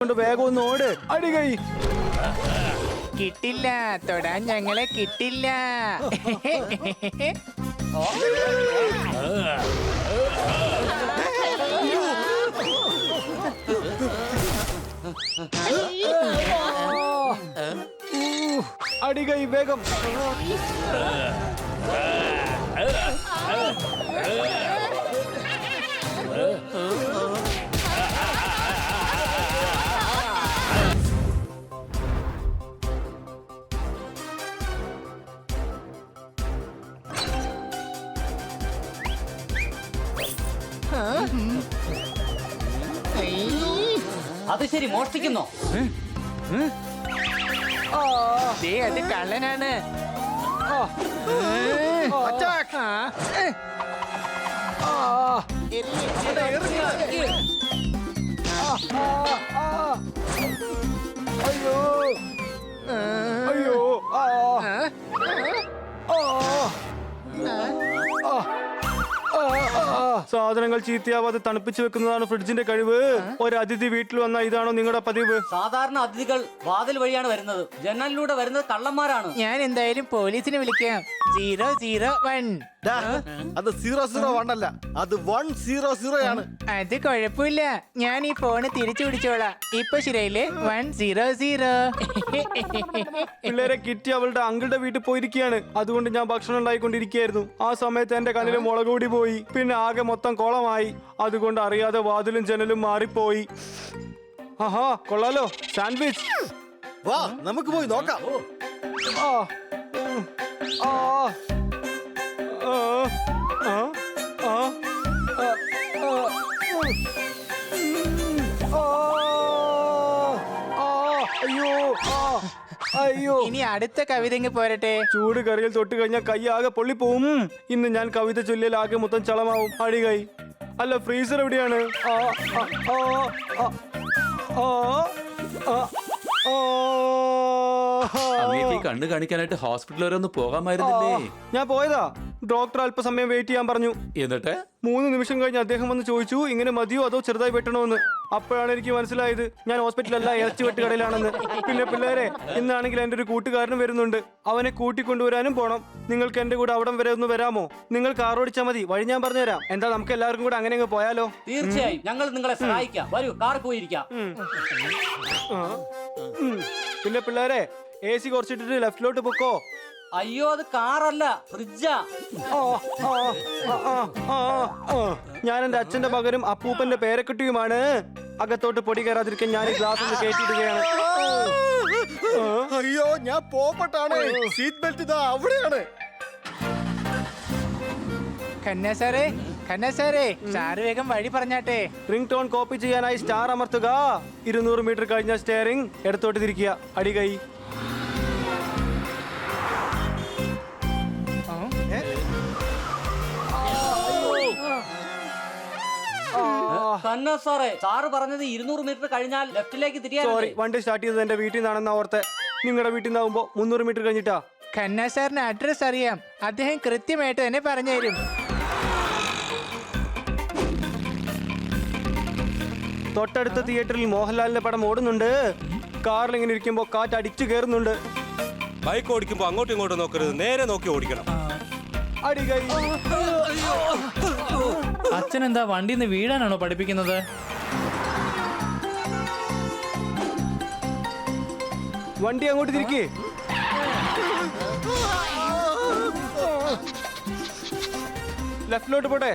കൊണ്ട് വേഗം ഒന്ന് ഓട്. അടികൈ കിട്ടില്ല, തൊടാൻ ഞങ്ങളെ കിട്ടില്ല. അടികൈ വേഗം. അത് ശരി, മോഷ്ടിക്കുന്നോ? ദേ, അത് കള്ളനാണ്. അയ്യോ അയ്യോ. സാധനങ്ങൾ ചീത്തയാവാതെ തണുപ്പിച്ചു വെക്കുന്നതാണ് ഫ്രിഡ്ജിന്റെ കഴിവ്. ഒരു അതിഥി വീട്ടിൽ വന്ന ഇതാണോ നിങ്ങളുടെ പതിവ്? സാധാരണ അതിഥികൾ വാതിൽ വഴിയാണ് വരുന്നത്, ജനലിലൂടെ വരുന്നത് കള്ളന്മാരാണ്. ഞാൻ എന്തായാലും പോലീസിനെ വിളിക്കാം. 001. അത് 001 അല്ല, അത് 100 ആണ്. അത് കുഴപ്പമില്ല, ഞാൻ ഈ ഫോണ് തിരിച്ചു പിടിച്ചോളാം. ഇപ്പൊ ശരിയായില്ലേ? 100. പിള്ളേരെ, കിറ്റി അവളുടെ അങ്കിളുടെ വീട്ടിൽ പോയിരിക്കുകയാണ്. അതുകൊണ്ട് ഞാൻ ഭക്ഷണം ഉണ്ടായിക്കൊണ്ടിരിക്കുകയായിരുന്നു. ആ സമയത്ത് എന്റെ കണ്ണിൽ മുളക് കൂടി പോയി. പിന്നെ ആകെ മൊത്തം കോളമായി. അതുകൊണ്ട് അറിയാതെ വാതിലും ജനലും മാറിപ്പോയി. ആഹാ, കൊള്ളാലോ സാൻഡ്വിച്ച്. വാ, നമുക്ക് പോയി നോക്കാം. ആ ആ ആ ആ ആ അയ്യോ അയ്യോ. ഇനി അടുത്ത കവിത ഇങ്ങ് പോരട്ടെ. ചൂട് കറിയിൽ തൊട്ട് കഴിഞ്ഞാൽ കൈ ആകെ പൊള്ളിപ്പോവും. ഇന്ന് ഞാൻ കവിത ചൊല്ലിയാൽ ആകെ മൊത്തം ചളമാവും. അടികൈ. അല്ല, ഫ്രീസർ എവിടെയാണ്? ആ ആ ആ ആ ആ ആ. അങ്ങേക്ക് ഈ കണ്ണ് കാണിക്കാനായിട്ട് ഹോസ്പിറ്റൽ വരെ ഒന്ന് പോകാമായിരുന്നില്ലേ? ഞാൻ പോയതാ. ഡോക്ടർ അല്പസമയം വെയിറ്റ് ചെയ്യാൻ പറഞ്ഞു. എന്നിട്ട് 3 നിമിഷം കഴിഞ്ഞ് അദ്ദേഹം വന്ന് ചോദിച്ചു, ഇങ്ങനെ മതിയോ അതോ ചെറുതായി വെട്ടണോന്ന്. അപ്പോഴാണ് എനിക്ക് മനസ്സിലായത് ഞാൻ ഹോസ്പിറ്റലല്ല, ഇറച്ചി വെട്ടുകടയിലാണെന്ന്. പിന്നെ പിള്ളേരെ, ഇന്നാണെങ്കിൽ എന്റെ ഒരു കൂട്ടുകാരനും വരുന്നുണ്ട്. അവനെ കൂട്ടിക്കൊണ്ടുവരാനും പോണം. നിങ്ങൾക്ക് എന്റെ കൂടെ അവിടം വരെ ഒന്ന് വരാമോ? നിങ്ങൾ കാർ ഓടിച്ചാൽ മതി, വഴി ഞാൻ പറഞ്ഞുതരാം. എന്താ, നമുക്ക് എല്ലാവർക്കും കൂടെ അങ്ങനെ അങ്ങ് പോയാലോ? തീർച്ചയായും, ഞങ്ങൾ നിങ്ങളെ സഹായിക്കാം. വരൂ, കാർ പോയിരിക്കാം. പിന്നെ പിള്ളേരെ, AC കുറച്ചിട്ടിട്ട് ലെഫ്റ്റിലോട്ട് പൊക്കോ. അയ്യോ, അത് കാറല്ല, ഫ്രിഡ്ജാ. ഞാൻ എന്റെ അച്ഛന്റെ മകനും അപ്പൂപ്പന്റെ പേരക്കുട്ടിയുമാണ്. അകത്തോട്ട് പൊടി കയറാതിരിക്കാൻ ഞാൻ ഈ ഗ്ലാസ് ഒന്ന് കയറ്റിയിടുകയാണ്. അയ്യോ, ഞാൻ പോപ്പട്ടാണ്. സീറ്റ് ബെൽറ്റ് ഇതാ അവിടെയാണ്. ഖന്ന സാറേ, സാറ് വേഗം വഴി പറഞ്ഞാട്ടെ. റിംഗ് ടോൺ കോപ്പി ചെയ്യാനായി സ്റ്റാർ അമർത്തുക. 200 മീറ്റർ കഴിഞ്ഞ സ്റ്റിയറിംഗ് ഇടത്തോട്ട് തിരിക്കുക. അടികൈ. കന്ന സാറേ, സാറ് പറഞ്ഞത് 200 മീറ്റർ കഴിഞ്ഞാൽ ലെഫ്റ്റിലേക്ക് തിരിയാൻ. സോറി, വണ്ടി സ്റ്റാർട്ട് ചെയ്തത് എന്റെ വീട്ടിൽ നിന്നാണെന്ന് ഓർത്തെ. നിങ്ങളുടെ വീട്ടിൽ നിന്നാവുമ്പോ 300 മീറ്റർ കഴിഞ്ഞിട്ടാ. ഖന്ന സാറിന് അഡ്രസ് അറിയാം. അദ്ദേഹം കൃത്യമായിട്ട് തന്നെ പറഞ്ഞു തരും. തൊട്ടടുത്ത തിയേറ്ററിൽ മോഹൻലാലിന്റെ പടം ഓടുന്നുണ്ട്. കാറിൽ ഇങ്ങനെ ഇരിക്കുമ്പോ കാറ്റ് അടിച്ചു കയറുന്നുണ്ട്. ബൈക്ക് ഓടിക്കുമ്പോ അങ്ങോട്ടും ഇങ്ങോട്ടും നോക്കരുത്, നേരെ നോക്കി ഓടിക്കണം. അടികൈ. അച്ഛൻ എന്താ വണ്ടിന്ന് വീഴാനാണോ പഠിപ്പിക്കുന്നത്? വണ്ടി അങ്ങോട്ട് തിരിക്കേ. ലെഫ്റ്റിലോട്ട് പോട്ടെ.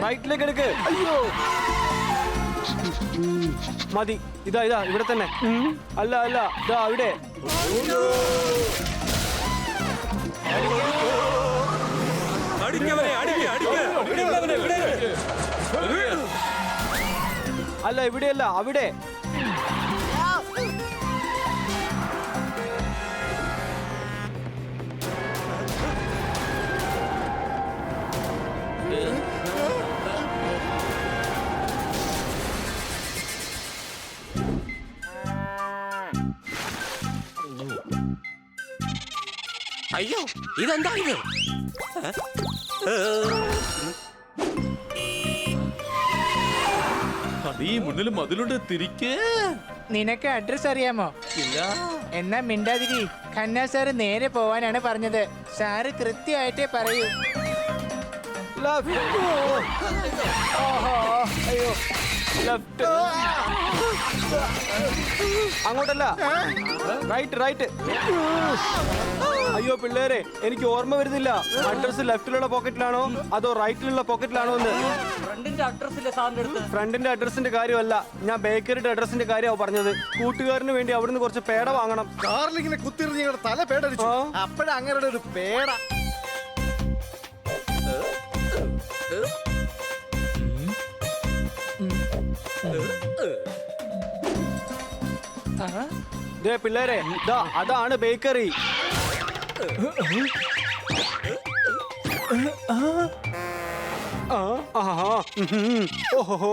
റൈറ്റിലേക്ക് എടുക്ക്. അയ്യോ, മതി. ഇതാ ഇവിടെ തന്നെ. അല്ല ഇതാ അവിടെ. അല്ല, ഇവിടെയല്ല, അവിടെ. അയ്യോ ഇതെന്താ ഇത് അത് ഈ മുന്നിൽ മതിലുണ്ട് തിരിക്കേ. നിനക്ക് അഡ്രസ് അറിയാമോ? ഇല്ല. എന്നാ മിണ്ടാതിരി. ഖന്ന സാറ് നേരെ പോവാനാണ് പറഞ്ഞത്. സാറ് കൃത്യമായിട്ടേ പറയൂ. ലെഫ്റ്റ്. അയ്യോ ലെഫ്റ്റ്. അങ്ങോട്ടല്ല, right right. അയ്യോ പിള്ളേരെ, എനിക്ക് ഓർമ്മ വരുന്നില്ല. അഡ്രസ് ലെഫ്റ്റിലുള്ള പോക്കറ്റിലാണോ അതോ റൈറ്റിലുള്ള പോക്കറ്റിലാണോ എന്ന്. ഫ്രണ്ടിന്റെ അഡ്രസ് ഇല്ലേ സാറിന്റെ അടുത്ത്? ഫ്രണ്ടിന്റെ അഡ്രസ്സിന്റെ കാര്യമല്ല, ഞാൻ ബേക്കറിയുടെ അഡ്രസ്സിന്റെ കാര്യമാണ് പറഞ്ഞത്. കൂട്ടുകാരന് വേണ്ടി അവിടുന്ന് കുറച്ച് പേട വാങ്ങണം. കാറിലിങ്ങനെ കുത്തിരുന്ന് നിങ്ങളുടെ തല പേടടിച്ചു. അപ്പഴാ അങ്ങനെ ഒരു പേട. ദേ പിള്ളേരെ, ദാ അതാണ് ബേക്കറി. ഓഹോ,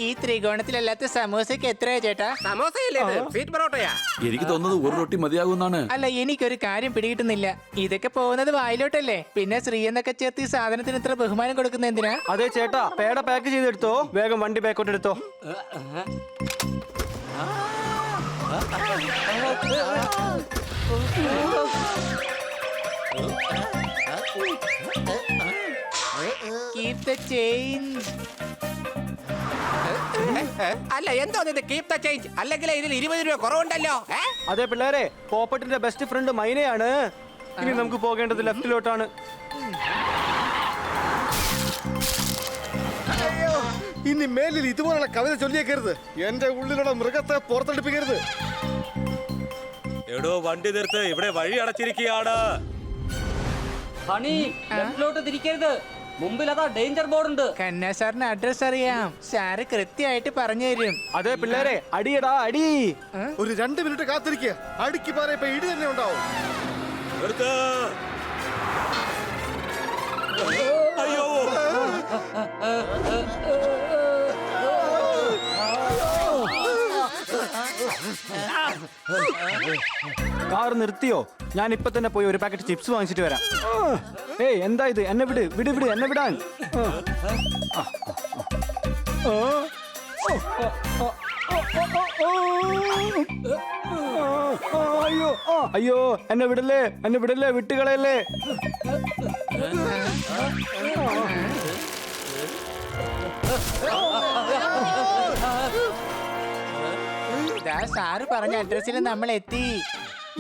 ഈ ത്രികോണത്തിലല്ലാത്ത സമൂസക്ക് എത്രയാ ചേട്ടാ? എനിക്ക് തോന്നുന്നത് ഒരു റൊട്ടി മതിയാകുന്നാണ്. അല്ല, എനിക്കൊരു കാര്യം പിടികിട്ടുന്നില്ല. ഇതൊക്കെ പോകുന്നത് വായിലോട്ടല്ലേ? പിന്നെ ശ്രീ എന്നൊക്കെ ചേർത്ത് ഈ സാധനത്തിന് ഇത്ര ബഹുമാനം കൊടുക്കുന്ന എന്തിനാ? അതെ ചേട്ടാ, പേട പാക്ക് ചെയ്തെടുത്തോ. വേഗം വണ്ടി ബാക്കോട്ട് എടുത്തോ. Keep the change. അല്ല എന്തോ കീപ് ദ ചേഞ്ച് അല്ലെങ്കിൽ ഇതിൽ 20 രൂപ കുറവുണ്ടല്ലോ. അതെ പിള്ളേരെ, പോപ്പറ്റിന്റെ ബെസ്റ്റ് ഫ്രണ്ട് മൈനയാണ്. ഇനി നമുക്ക് പോകേണ്ടത് ലെഫ്റ്റിലോട്ടാണ്. ഇനി മേലിൽ ഇതുപോലുള്ള കവിത ചൊല്ലിയേക്കരുത്. എന്റെ ഉള്ളിലുള്ള മൃഗത്തെ പുറത്തെടുപ്പിക്കരുത്. എടോ വണ്ടി നിർത്ത്, ഇവിടെ വഴി അടച്ചിരിക്കുകയാണ്. ഹണി ലെഫ്റ്റിലോട്ട് തിരിക്കരുത്, മുമ്പിൽ അതാ ഡേഞ്ചർ ബോർഡ് ഉണ്ട്. ഖന്ന സാറിന് അഡ്രസ് അറിയാം. സാറ് കൃത്യമായിട്ട് പറഞ്ഞു തരും. അതെ പിള്ളേരെ, അടിയടാ അടി. ഒരു 2 മിനിറ്റ് കാത്തിരിക്കുക. അടുക്കി പാറ ഇപ്പൊ ഇടി തന്നെ ഉണ്ടാവും. നിർത്ത്. അയ്യോ കാർ നിർത്തിയോ? ഞാൻ ഇപ്പൊ തന്നെ പോയി ഒരു പാക്കറ്റ് ചിപ്സ് വാങ്ങിച്ചിട്ട് വരാം. ഏയ് എന്താ ഇത്? എന്നെ വിട് വിട് വിട്, എന്നെ വിടാൻ. അയ്യോ അയ്യോ, എന്നെ വിടല്ലേ, എന്നെ വിടല്ലേ, വിട്ടുകളയല്ലേ. സാറ് പറഞ്ഞ അഡ്രസ്സിൽ നമ്മൾ എത്തി.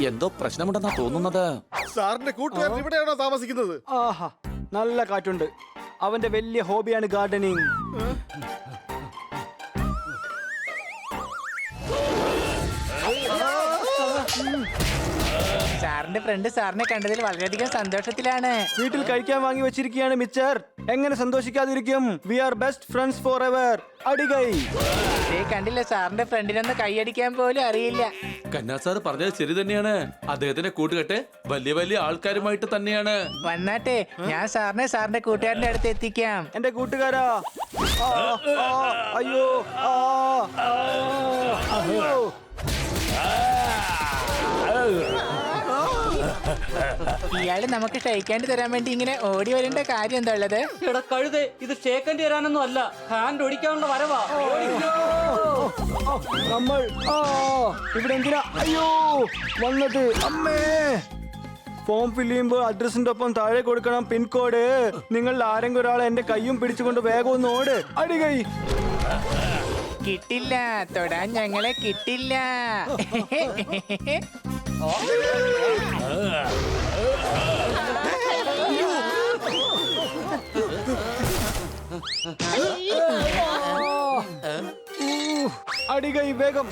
എന്തോ പ്രശ്നമുണ്ടെന്നാ തോന്നുന്നത്. സാറിന്റെ കൂട്ടുകാരൻ ഇവിടെയാണോ താമസിക്കുന്നത്? ആഹാ, നല്ല കാറ്റുണ്ട്. അവന്റെ വലിയ ഹോബിയാണ് ഗാർഡനിങ്. സാറിന്റെ ഫ്രണ്ട് സാറിനെ കണ്ടതിൽ വളരെയധികം സന്തോഷത്തിലാണ്. വീട്ടിൽ കഴിക്കാൻ വാങ്ങി വെച്ചിരിക്കുകയാണ് മിച്ചർ. എങ്ങനെ സന്തോഷിക്കാതിരിക്കും? We are best friends forever. അടികൈ. കണ്ടില്ല, സാറിന്റെ ഫ്രണ്ടിനൊന്ന് കൈയടിക്കാൻ പോലും അറിയില്ല. കന്നാ സാർ പറഞ്ഞത് ശരി തന്നെയാണ്. അദ്ദേഹത്തിന്റെ കൂട്ടുകെട്ട് വലിയ വലിയ ആൾക്കാരുമായിട്ട് തന്നെയാണ്. വന്നാട്ടെ, ഞാൻ സാറിനെ സാറിന്റെ കൂട്ടുകാരന്റെ അടുത്ത് എത്തിക്കാം. എന്റെ കൂട്ടുകാരാ. ആ, ആ, അയ്യോ ആ, ആ, അയ്യോ. ഇയാള് നമുക്ക് ഷെയ്ക്കാൻഡ് തരാൻ വേണ്ടി ഇങ്ങനെ ഓടി വരേണ്ട കാര്യം എന്താ ഉള്ളത്? എടാ കഴുതേ, ഇത് ഷേക്കൻഡ് തരാനൊന്നും അല്ല, ഹാൻഡ് ഒടിക്കാനുള്ള വരവാ. നമ്മൾ ഇവിടെ എന്തിനാ അയ്യോ വന്നത്? അമ്മേ, ഫോം ഫില്ല് ചെയ്യുമ്പോൾ അഡ്രസ്സിന്റെ ഒപ്പം താഴെ കൊടുക്കണം പിൻകോഡ്. നിങ്ങൾ ആരെങ്കിലും ഒരാൾ എന്റെ കയ്യും പിടിച്ചുകൊണ്ട് വേഗം ഒന്ന് ഓട്. അടികൈ. കിട്ടില്ല, തൊടാൻ ഞങ്ങളെ കിട്ടില്ല. അടികൈ വേഗം.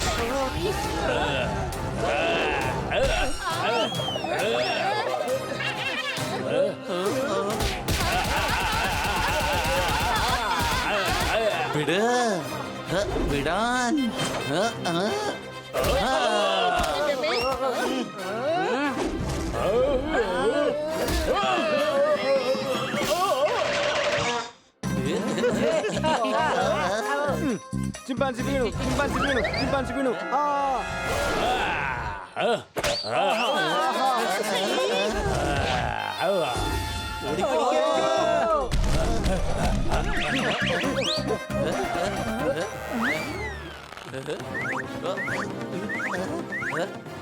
വിട്, വിടാൻ. ചിമ്പാൻസി വീണു, ചിമ്പാൻസി വീണു, ചിമ്പാൻസി വീണു. ആ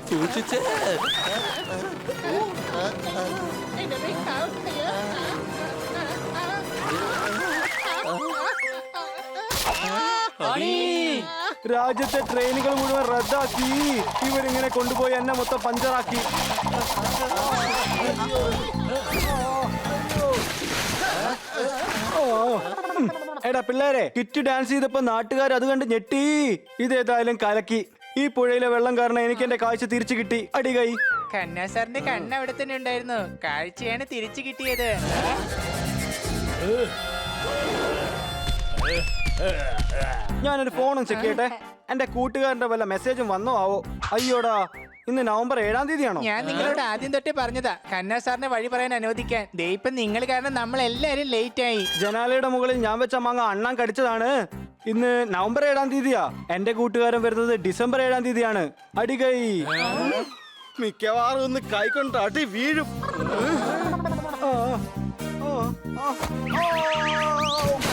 സൂക്ഷിച്ച്. രാജ്യത്തെ ട്രെയിനുകൾ മുഴുവൻ റദ്ദാക്കി. ഇവരിങ്ങനെ കൊണ്ടുപോയി എന്നെ മൊത്തം പഞ്ചറാക്കി. എടാ പിള്ളേരെ, കിറ്റ് ഡാൻസ് ചെയ്തപ്പോ നാട്ടുകാർ അത് കണ്ട് ഞെട്ടി. ഇതേതായാലും കലക്കി. ഈ പുഴയിലെ വെള്ളം കാരണം എനിക്ക് എന്റെ കാഴ്ച തിരിച്ചു കിട്ടി. അടികൈ. കന്നാ സാറിന്റെ കണ്ണ് അവിടെ തന്നെ ഉണ്ടായിരുന്നു. കാഴ്ചയാണ് തിരിച്ചു കിട്ടിയത്. ഞാനൊരു ഫോണും ചെക്ക് ചെയ്യട്ടെ. എന്റെ കൂട്ടുകാരന്റെ വല്ല മെസ്സേജും വന്നോ ആവോ. അയ്യോടാ, ഇന്ന് നവംബർ 7-ാം തീയതിയാണോ? ഞാൻ നിങ്ങളോട് ആദ്യം തൊട്ടേ പറഞ്ഞതാ കന്നാ സാറിനെ വഴി പറയാൻ അനുവദിക്കാൻ. ദേ ഇപ്പൊ നിങ്ങൾ കാരണം നമ്മൾ എല്ലാരും ലേറ്റ് ആയി. ജനാലയുടെ മുകളിൽ ഞാൻ വെച്ച മാങ്ങ അണ്ണാൻ കടിച്ചതാണ്. ഇന്ന് നവംബർ 7-ാം തീയതിയാ. എന്റെ കൂട്ടുകാരൻ വരുന്നത് ഡിസംബർ 7-ാം തീയതിയാണ്. അടികൈ. മിക്കവാറും ഒന്ന് കൈകൊണ്ട് അടി വീഴും. ആ, ആ, ആ, ആ.